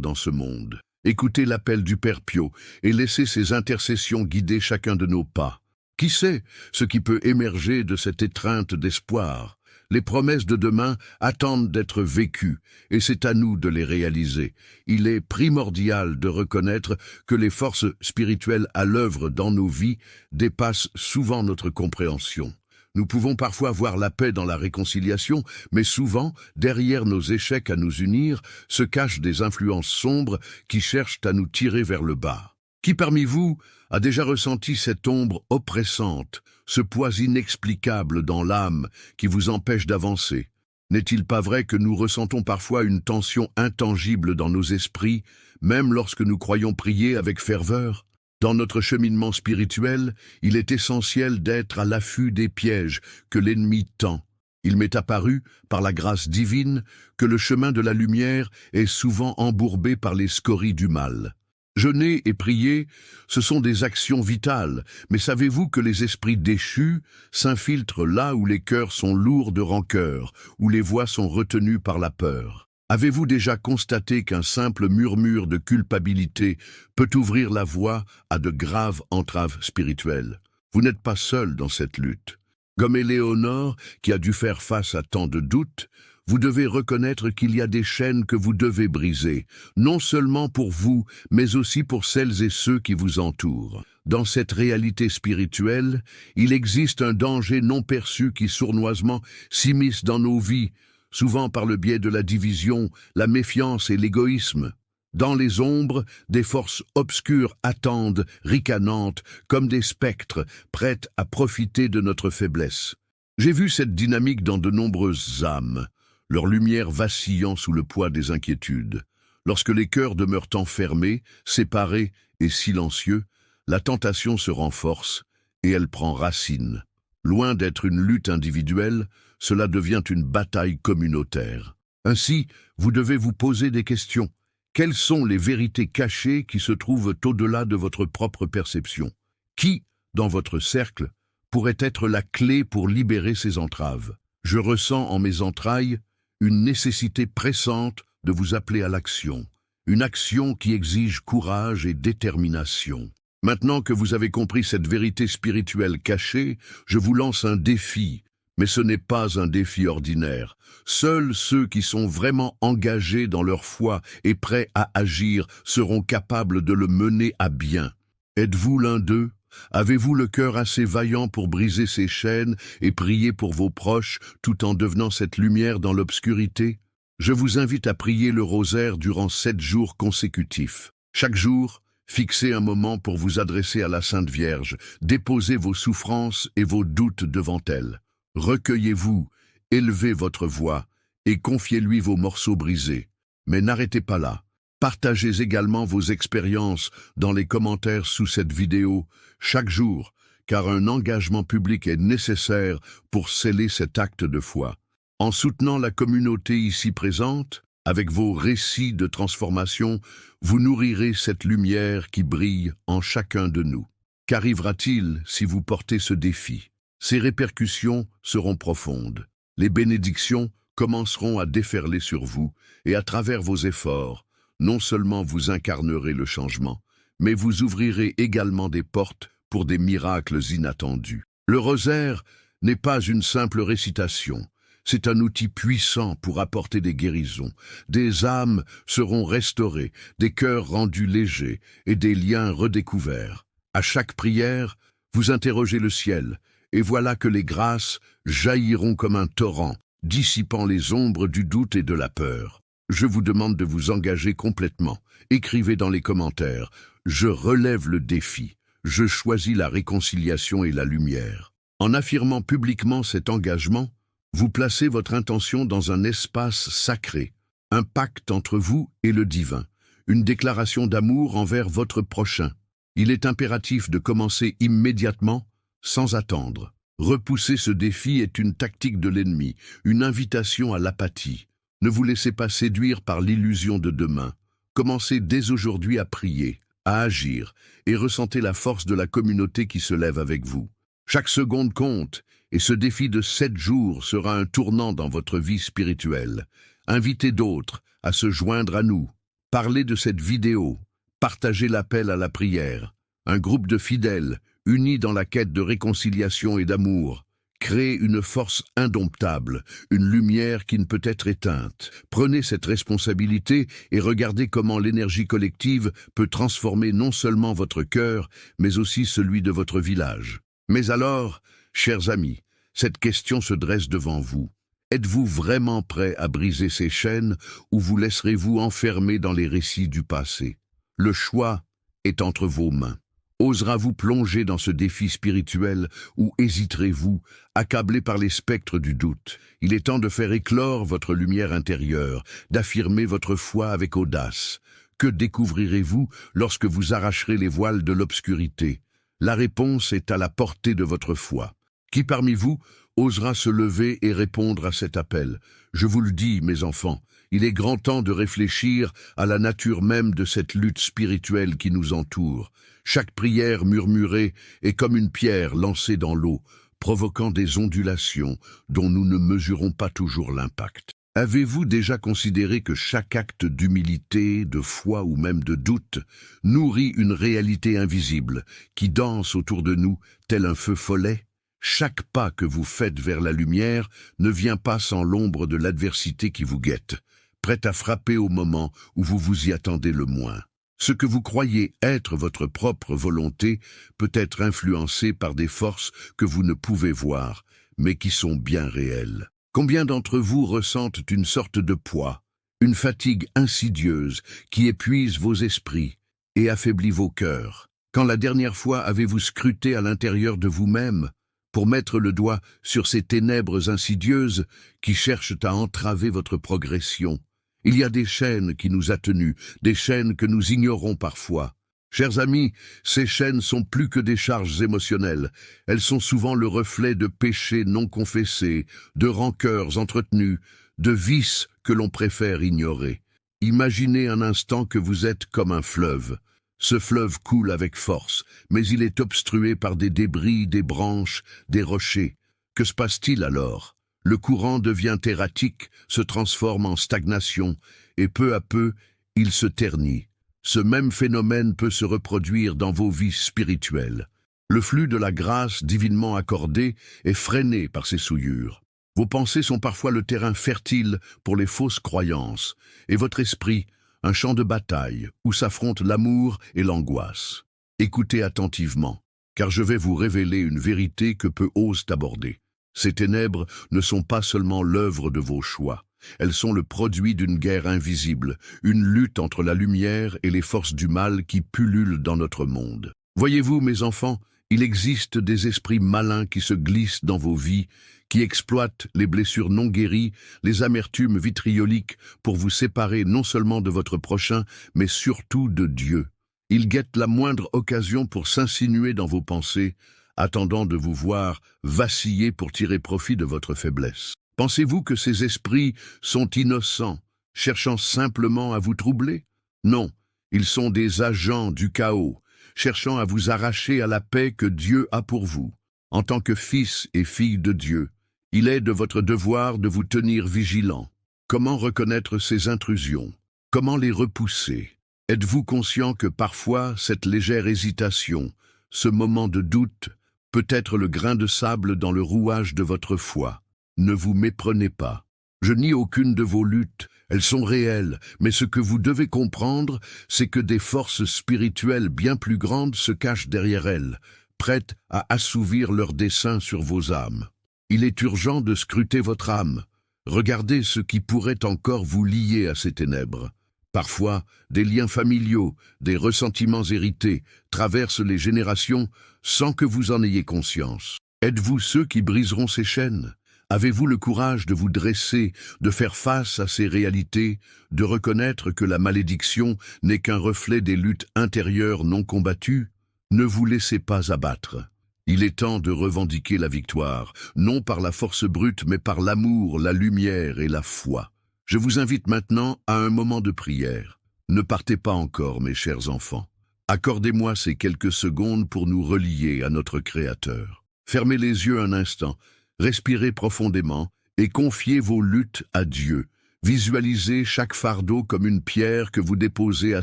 dans ce monde. Écoutez l'appel du Père Pio et laissez ses intercessions guider chacun de nos pas. Qui sait ce qui peut émerger de cette étreinte d'espoir? Les promesses de demain attendent d'être vécues, et c'est à nous de les réaliser. Il est primordial de reconnaître que les forces spirituelles à l'œuvre dans nos vies dépassent souvent notre compréhension. Nous pouvons parfois voir la paix dans la réconciliation, mais souvent, derrière nos échecs à nous unir, se cachent des influences sombres qui cherchent à nous tirer vers le bas. Qui parmi vous a déjà ressenti cette ombre oppressante, ce poids inexplicable dans l'âme qui vous empêche d'avancer? N'est-il pas vrai que nous ressentons parfois une tension intangible dans nos esprits, même lorsque nous croyons prier avec ferveur? Dans notre cheminement spirituel, il est essentiel d'être à l'affût des pièges que l'ennemi tend. Il m'est apparu, par la grâce divine, que le chemin de la lumière est souvent embourbé par les scories du mal. Jeûner et prier, ce sont des actions vitales, mais savez-vous que les esprits déchus s'infiltrent là où les cœurs sont lourds de rancœur, où les voix sont retenues par la peur? Avez-vous déjà constaté qu'un simple murmure de culpabilité peut ouvrir la voie à de graves entraves spirituelles? Vous n'êtes pas seul dans cette lutte. Comme Éléonore, qui a dû faire face à tant de doutes, vous devez reconnaître qu'il y a des chaînes que vous devez briser, non seulement pour vous, mais aussi pour celles et ceux qui vous entourent. Dans cette réalité spirituelle, il existe un danger non perçu qui sournoisement s'immisce dans nos vies, souvent par le biais de la division, la méfiance et l'égoïsme. Dans les ombres, des forces obscures attendent, ricanantes, comme des spectres, prêtes à profiter de notre faiblesse. J'ai vu cette dynamique dans de nombreuses âmes, leur lumière vacillant sous le poids des inquiétudes. Lorsque les cœurs demeurent enfermés, séparés et silencieux, la tentation se renforce et elle prend racine. Loin d'être une lutte individuelle, cela devient une bataille communautaire. Ainsi, vous devez vous poser des questions. Quelles sont les vérités cachées qui se trouvent au-delà de votre propre perception? Qui, dans votre cercle, pourrait être la clé pour libérer ces entraves? Je ressens en mes entrailles une nécessité pressante de vous appeler à l'action. Une action qui exige courage et détermination. Maintenant que vous avez compris cette vérité spirituelle cachée, je vous lance un défi. Mais ce n'est pas un défi ordinaire. Seuls ceux qui sont vraiment engagés dans leur foi et prêts à agir seront capables de le mener à bien. Êtes-vous l'un d'eux? Avez-vous le cœur assez vaillant pour briser ces chaînes et prier pour vos proches tout en devenant cette lumière dans l'obscurité? Je vous invite à prier le rosaire durant 7 jours consécutifs. Chaque jour, fixez un moment pour vous adresser à la Sainte Vierge, déposez vos souffrances et vos doutes devant elle. Recueillez-vous, élevez votre voix et confiez-lui vos morceaux brisés. Mais n'arrêtez pas là. Partagez également vos expériences dans les commentaires sous cette vidéo chaque jour, car un engagement public est nécessaire pour sceller cet acte de foi. En soutenant la communauté ici présente, avec vos récits de transformation, vous nourrirez cette lumière qui brille en chacun de nous. Qu'arrivera-t-il si vous portez ce défi? Ces répercussions seront profondes. Les bénédictions commenceront à déferler sur vous, et à travers vos efforts, non seulement vous incarnerez le changement, mais vous ouvrirez également des portes pour des miracles inattendus. Le rosaire n'est pas une simple récitation, c'est un outil puissant pour apporter des guérisons. Des âmes seront restaurées, des cœurs rendus légers et des liens redécouverts. À chaque prière, vous interrogez le ciel, et voilà que les grâces jailliront comme un torrent, dissipant les ombres du doute et de la peur. Je vous demande de vous engager complètement. Écrivez dans les commentaires « Je relève le défi, je choisis la réconciliation et la lumière ». En affirmant publiquement cet engagement, vous placez votre intention dans un espace sacré, un pacte entre vous et le divin, une déclaration d'amour envers votre prochain. Il est impératif de commencer immédiatement, sans attendre. Repousser ce défi est une tactique de l'ennemi, une invitation à l'apathie. Ne vous laissez pas séduire par l'illusion de demain. Commencez dès aujourd'hui à prier, à agir, et ressentez la force de la communauté qui se lève avec vous. Chaque seconde compte, et ce défi de 7 jours sera un tournant dans votre vie spirituelle. Invitez d'autres à se joindre à nous. Parlez de cette vidéo. Partagez l'appel à la prière. Un groupe de fidèles, unis dans la quête de réconciliation et d'amour, crée une force indomptable, une lumière qui ne peut être éteinte. Prenez cette responsabilité et regardez comment l'énergie collective peut transformer non seulement votre cœur, mais aussi celui de votre village. Mais alors, chers amis, cette question se dresse devant vous. Êtes-vous vraiment prêt à briser ces chaînes ou vous laisserez-vous enfermer dans les récits du passé? Le choix est entre vos mains. Osera-vous plonger dans ce défi spirituel ou hésiterez-vous, accablé par les spectres du doute? Il est temps de faire éclore votre lumière intérieure, d'affirmer votre foi avec audace. Que découvrirez-vous lorsque vous arracherez les voiles de l'obscurité? La réponse est à la portée de votre foi. Qui parmi vous osera se lever et répondre à cet appel? Je vous le dis, mes enfants, il est grand temps de réfléchir à la nature même de cette lutte spirituelle qui nous entoure. Chaque prière murmurée est comme une pierre lancée dans l'eau, provoquant des ondulations dont nous ne mesurons pas toujours l'impact. Avez-vous déjà considéré que chaque acte d'humilité, de foi ou même de doute nourrit une réalité invisible qui danse autour de nous tel un feu follet? Chaque pas que vous faites vers la lumière ne vient pas sans l'ombre de l'adversité qui vous guette, prête à frapper au moment où vous vous y attendez le moins. Ce que vous croyez être votre propre volonté peut être influencé par des forces que vous ne pouvez voir, mais qui sont bien réelles. Combien d'entre vous ressentent une sorte de poids, une fatigue insidieuse qui épuise vos esprits et affaiblit vos cœurs? Quand la dernière fois avez-vous scruté à l'intérieur de vous-même pour mettre le doigt sur ces ténèbres insidieuses qui cherchent à entraver votre progression? Il y a des chaînes qui nous attenuent, des chaînes que nous ignorons parfois. Chers amis, ces chaînes sont plus que des charges émotionnelles. Elles sont souvent le reflet de péchés non confessés, de rancœurs entretenues, de vices que l'on préfère ignorer. Imaginez un instant que vous êtes comme un fleuve. Ce fleuve coule avec force, mais il est obstrué par des débris, des branches, des rochers. Que se passe-t-il alors? Le courant devient erratique, se transforme en stagnation, et peu à peu, il se ternit. Ce même phénomène peut se reproduire dans vos vies spirituelles. Le flux de la grâce divinement accordée est freiné par ces souillures. Vos pensées sont parfois le terrain fertile pour les fausses croyances, et votre esprit, un champ de bataille où s'affrontent l'amour et l'angoisse. Écoutez attentivement, car je vais vous révéler une vérité que peu osent aborder. Ces ténèbres ne sont pas seulement l'œuvre de vos choix. Elles sont le produit d'une guerre invisible, une lutte entre la lumière et les forces du mal qui pullulent dans notre monde. Voyez-vous, mes enfants, il existe des esprits malins qui se glissent dans vos vies, qui exploitent les blessures non guéries, les amertumes vitrioliques pour vous séparer non seulement de votre prochain, mais surtout de Dieu. Ils guettent la moindre occasion pour s'insinuer dans vos pensées, attendant de vous voir vaciller pour tirer profit de votre faiblesse. Pensez-vous que ces esprits sont innocents, cherchant simplement à vous troubler? Non, ils sont des agents du chaos, cherchant à vous arracher à la paix que Dieu a pour vous. En tant que fils et filles de Dieu, il est de votre devoir de vous tenir vigilants. Comment reconnaître ces intrusions? Comment les repousser? Êtes-vous conscient que parfois cette légère hésitation, ce moment de doute, peut être le grain de sable dans le rouage de votre foi? Ne vous méprenez pas. Je nie aucune de vos luttes, elles sont réelles, mais ce que vous devez comprendre, c'est que des forces spirituelles bien plus grandes se cachent derrière elles, prêtes à assouvir leurs desseins sur vos âmes. Il est urgent de scruter votre âme. Regardez ce qui pourrait encore vous lier à ces ténèbres. Parfois, des liens familiaux, des ressentiments hérités, traversent les générations sans que vous en ayez conscience. Êtes-vous ceux qui briseront ces chaînes? Avez-vous le courage de vous dresser, de faire face à ces réalités, de reconnaître que la malédiction n'est qu'un reflet des luttes intérieures non combattues? Ne vous laissez pas abattre. Il est temps de revendiquer la victoire, non par la force brute, mais par l'amour, la lumière et la foi. Je vous invite maintenant à un moment de prière. Ne partez pas encore, mes chers enfants. Accordez-moi ces quelques secondes pour nous relier à notre Créateur. Fermez les yeux un instant. Respirez profondément et confiez vos luttes à Dieu. Visualisez chaque fardeau comme une pierre que vous déposez à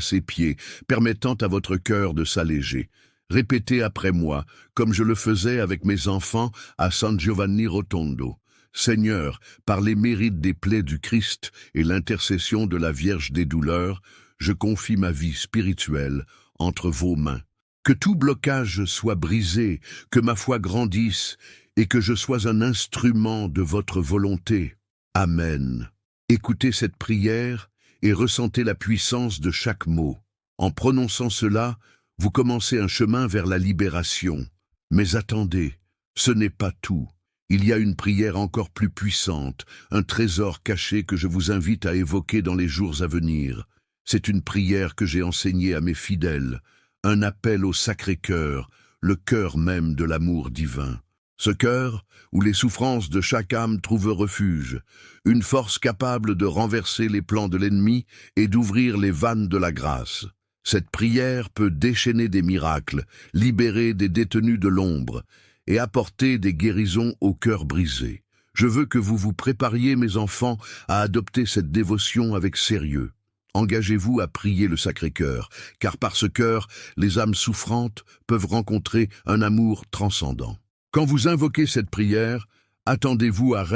ses pieds, permettant à votre cœur de s'alléger. Répétez après moi, comme je le faisais avec mes enfants à San Giovanni Rotondo. Seigneur, par les mérites des plaies du Christ et l'intercession de la Vierge des douleurs, je confie ma vie spirituelle entre vos mains. Que tout blocage soit brisé, que ma foi grandisse, et que je sois un instrument de votre volonté. Amen. Écoutez cette prière et ressentez la puissance de chaque mot. En prononçant cela, vous commencez un chemin vers la libération. Mais attendez, ce n'est pas tout. Il y a une prière encore plus puissante, un trésor caché que je vous invite à évoquer dans les jours à venir. C'est une prière que j'ai enseignée à mes fidèles, un appel au Sacré-Cœur, le cœur même de l'amour divin. Ce cœur, où les souffrances de chaque âme trouvent refuge, une force capable de renverser les plans de l'ennemi et d'ouvrir les vannes de la grâce. Cette prière peut déchaîner des miracles, libérer des détenus de l'ombre et apporter des guérisons au cœur brisé. Je veux que vous vous prépariez, mes enfants, à adopter cette dévotion avec sérieux. Engagez-vous à prier le Sacré-Cœur, car par ce cœur, les âmes souffrantes peuvent rencontrer un amour transcendant. Quand vous invoquez cette prière, attendez-vous à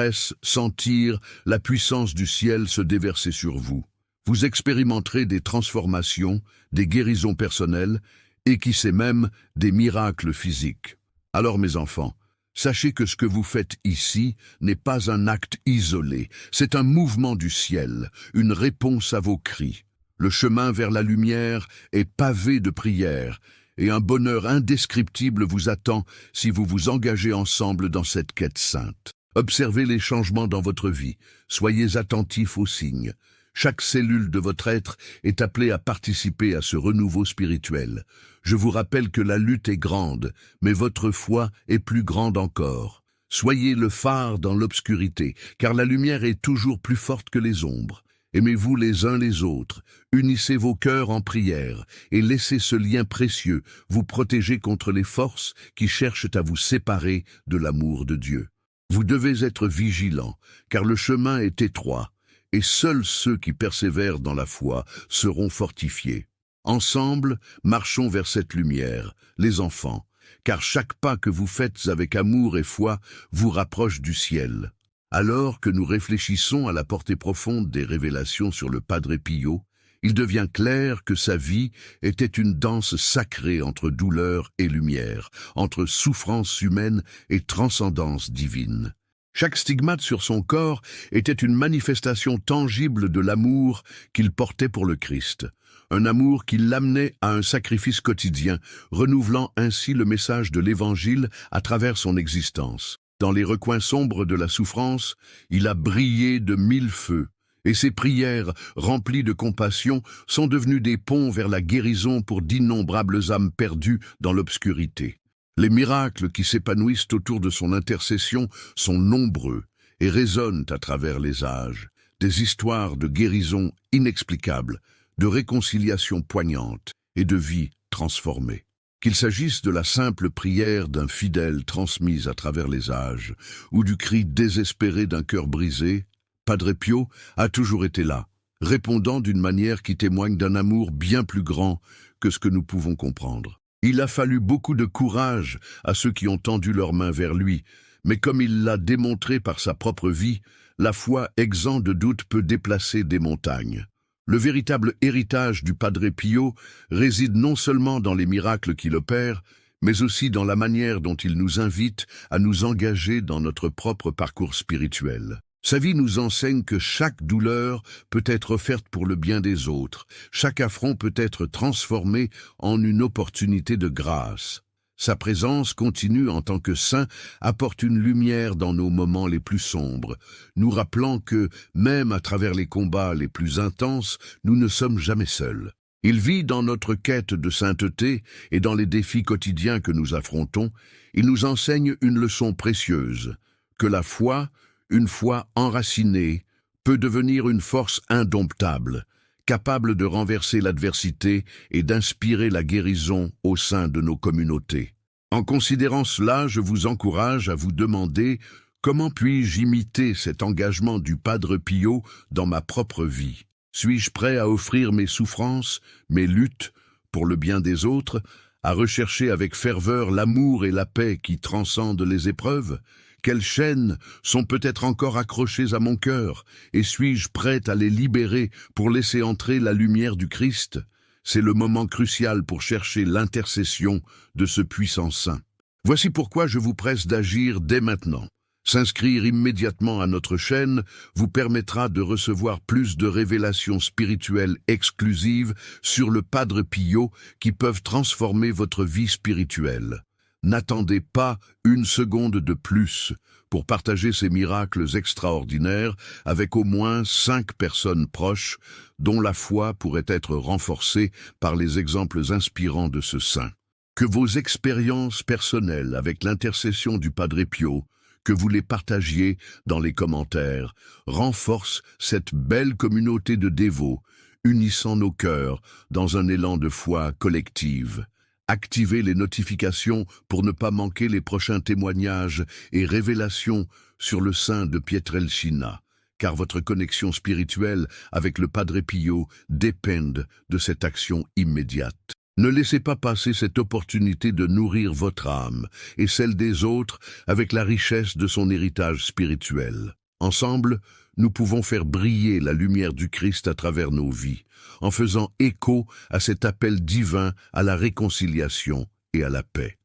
sentir la puissance du ciel se déverser sur vous. Vous expérimenterez des transformations, des guérisons personnelles et qui sait même des miracles physiques. Alors mes enfants, Sachez que ce que vous faites ici n'est pas un acte isolé, c'est un mouvement du ciel, une réponse à vos cris. Le chemin vers la lumière est pavé de prières, et un bonheur indescriptible vous attend si vous vous engagez ensemble dans cette quête sainte. Observez les changements dans votre vie, soyez attentifs aux signes. Chaque cellule de votre être est appelée à participer à ce renouveau spirituel. Je vous rappelle que la lutte est grande, mais votre foi est plus grande encore. Soyez le phare dans l'obscurité, car la lumière est toujours plus forte que les ombres. Aimez-vous les uns les autres, unissez vos cœurs en prière et laissez ce lien précieux vous protéger contre les forces qui cherchent à vous séparer de l'amour de Dieu. Vous devez être vigilants, car le chemin est étroit, et seuls ceux qui persévèrent dans la foi seront fortifiés. Ensemble, marchons vers cette lumière, les enfants, car chaque pas que vous faites avec amour et foi vous rapproche du ciel. Alors que nous réfléchissons à la portée profonde des révélations sur le Padre Pio, il devient clair que sa vie était une danse sacrée entre douleur et lumière, entre souffrance humaine et transcendance divine. Chaque stigmate sur son corps était une manifestation tangible de l'amour qu'il portait pour le Christ, un amour qui l'amenait à un sacrifice quotidien, renouvelant ainsi le message de l'Évangile à travers son existence. Dans les recoins sombres de la souffrance, il a brillé de 1000 feux, et ses prières, remplies de compassion, sont devenues des ponts vers la guérison pour d'innombrables âmes perdues dans l'obscurité. Les miracles qui s'épanouissent autour de son intercession sont nombreux et résonnent à travers les âges, des histoires de guérison inexplicables, de réconciliation poignante et de vie transformée. Qu'il s'agisse de la simple prière d'un fidèle transmise à travers les âges, ou du cri désespéré d'un cœur brisé, Padre Pio a toujours été là, répondant d'une manière qui témoigne d'un amour bien plus grand que ce que nous pouvons comprendre. Il a fallu beaucoup de courage à ceux qui ont tendu leurs mains vers lui, mais comme il l'a démontré par sa propre vie, la foi exempte de doute peut déplacer des montagnes. Le véritable héritage du Padre Pio réside non seulement dans les miracles qu'il opère, mais aussi dans la manière dont il nous invite à nous engager dans notre propre parcours spirituel. Sa vie nous enseigne que chaque douleur peut être offerte pour le bien des autres, chaque affront peut être transformé en une opportunité de grâce. Sa présence continue en tant que saint apporte une lumière dans nos moments les plus sombres, nous rappelant que, même à travers les combats les plus intenses, nous ne sommes jamais seuls. Il vit dans notre quête de sainteté et dans les défis quotidiens que nous affrontons, il nous enseigne une leçon précieuse, que la foi, une foi enracinée, peut devenir une force indomptable, capable de renverser l'adversité et d'inspirer la guérison au sein de nos communautés. En considérant cela, je vous encourage à vous demander comment puis-je imiter cet engagement du Padre Pio dans ma propre vie. Suis-je prêt à offrir mes souffrances, mes luttes, pour le bien des autres, à rechercher avec ferveur l'amour et la paix qui transcendent les épreuves? Quelles chaînes sont peut-être encore accrochées à mon cœur, et suis-je prête à les libérer pour laisser entrer la lumière du Christ? C'est le moment crucial pour chercher l'intercession de ce puissant saint. Voici pourquoi je vous presse d'agir dès maintenant. S'inscrire immédiatement à notre chaîne vous permettra de recevoir plus de révélations spirituelles exclusives sur le Padre Pio qui peuvent transformer votre vie spirituelle. N'attendez pas une seconde de plus pour partager ces miracles extraordinaires avec au moins 5 personnes proches dont la foi pourrait être renforcée par les exemples inspirants de ce saint. Que vos expériences personnelles avec l'intercession du Padre Pio, que vous les partagiez dans les commentaires, renforcent cette belle communauté de dévots, unissant nos cœurs dans un élan de foi collective. Activez les notifications pour ne pas manquer les prochains témoignages et révélations sur le saint de Pietrelcina, car votre connexion spirituelle avec le Padre Pio dépend de cette action immédiate. Ne laissez pas passer cette opportunité de nourrir votre âme et celle des autres avec la richesse de son héritage spirituel. Ensemble, nous pouvons faire briller la lumière du Christ à travers nos vies, en faisant écho à cet appel divin à la réconciliation et à la paix.